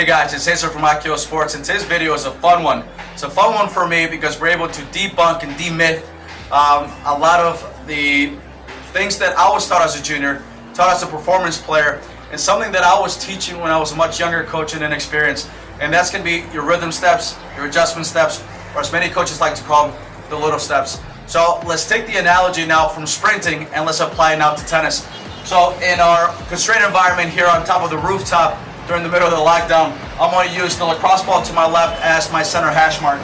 Hey guys, it's Cesar from Akio Sports, and today's video is a fun one. It's a fun one for me because we're able to debunk and demyth a lot of the things that I was taught as a junior, taught as a performance player, and something that I was teaching when I was a much younger coach and inexperienced. And that's going to be your rhythm steps, your adjustment steps, or as many coaches like to call them, the little steps. So let's take the analogy now from sprinting and let's apply it now to tennis. So in our constrained environment here on top of the rooftop during the middle of the lockdown, I'm going to use the lacrosse ball to my left as my center hash mark.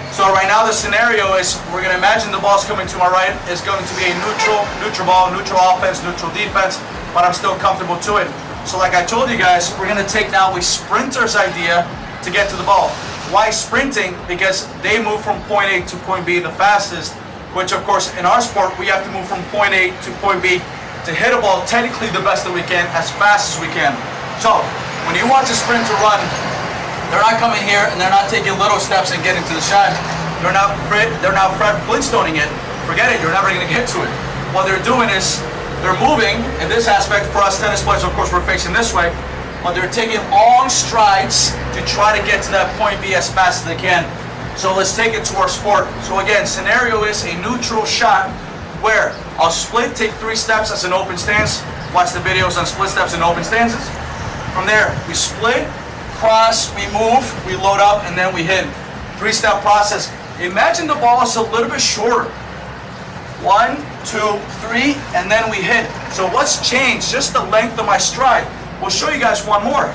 So right now the scenario is we're going to imagine the ball's coming to my right. It's going to be a neutral ball, neutral offense, neutral defense, but I'm still comfortable to it. So like I told you guys, we're going to take now a sprinter's idea to get to the ball. Why sprinting? Because they move from point A to point B the fastest, which of course in our sport we have to move from point A to point B to hit a ball technically the best that we can, as fast as we can. So when you watch a sprinter run, they're not coming here and they're not taking little steps and getting to the shot. They're not Fred Flintstoning it. Forget it, you're never going to get to it. What they're doing is they're moving in this aspect. For us tennis players, of course, we're facing this way, but they're taking long strides to try to get to that point B as fast as they can. So let's take it to our sport. So again, scenario is a neutral shot where I'll split, take 3 steps as an open stance. Watch the videos on split steps and open stances. From there, we split, cross, we move, we load up, and then we hit. 3-step process. Imagine the ball is a little bit shorter. 1, 2, 3, and then we hit. So what's changed? Just the length of my stride. We'll show you guys one more.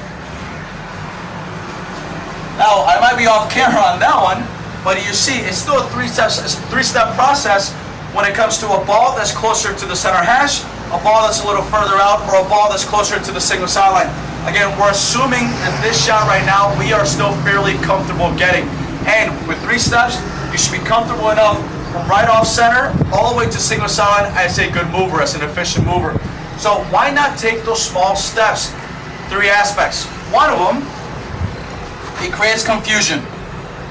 Now, I might be off camera on that one, but you see, it's still a 3-step process when it comes to a ball that's closer to the center hash, a ball that's a little further out, or a ball that's closer to the single sideline. Again, we're assuming that this shot right now, we are still fairly comfortable getting. And with 3 steps, you should be comfortable enough from right off center all the way to single sideline as a good mover, as an efficient mover. So why not take those small steps? 3 aspects. One of them, it creates confusion.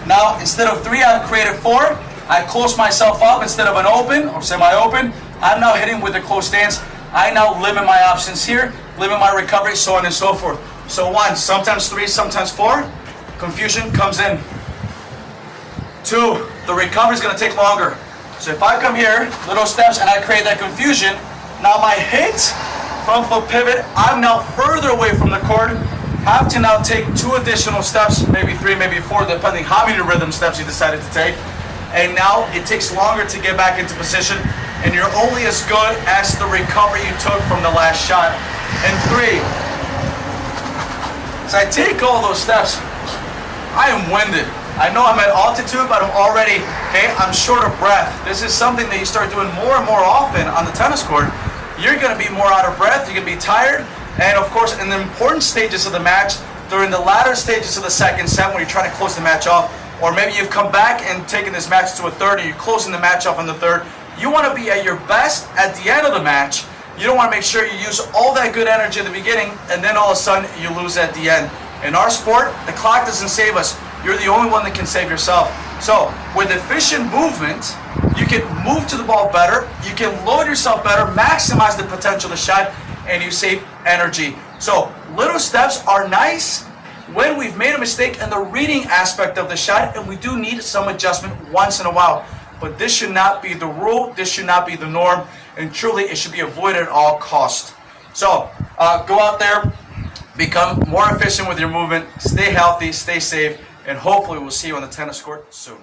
Now, instead of 3, I've created 4. I close myself up instead of an open or semi-open. I'm now hitting with a closed stance. I now limit my options here, limit my recovery, so on and so forth. So 1, sometimes 3, sometimes 4. Confusion comes in. 2, the recovery is going to take longer. So if I come here, little steps, and I create that confusion, now my hit from foot pivot, I'm now further away from the court. Have to now take 2 additional steps, maybe 3, maybe 4, depending how many rhythm steps you decided to take. And now it takes longer to get back into position, and you're only as good as the recovery you took from the last shot. And 3, as I take all those steps, I am winded. I know I'm at altitude, but I'm already, I'm short of breath. This is something that you start doing more and more often on the tennis court. You're going to be more out of breath, you're going to be tired, and of course in the important stages of the match, during the latter stages of the second set when you're trying to close the match off, or maybe you've come back and taken this match to a third and you're closing the match off on the third, you want to be at your best at the end of the match. You don't want to make sure you use all that good energy at the beginning and then all of a sudden you lose at the end. In our sport, the clock doesn't save us. You're the only one that can save yourself. So with efficient movement, you can move to the ball better, you can load yourself better, maximize the potential of the shot, and you save energy. So little steps are nice when we've made a mistake in the reading aspect of the shot, and we do need some adjustment once in a while. But this should not be the rule, this should not be the norm, and truly it should be avoided at all costs. So go out there, become more efficient with your movement, stay healthy, stay safe, and hopefully we'll see you on the tennis court soon.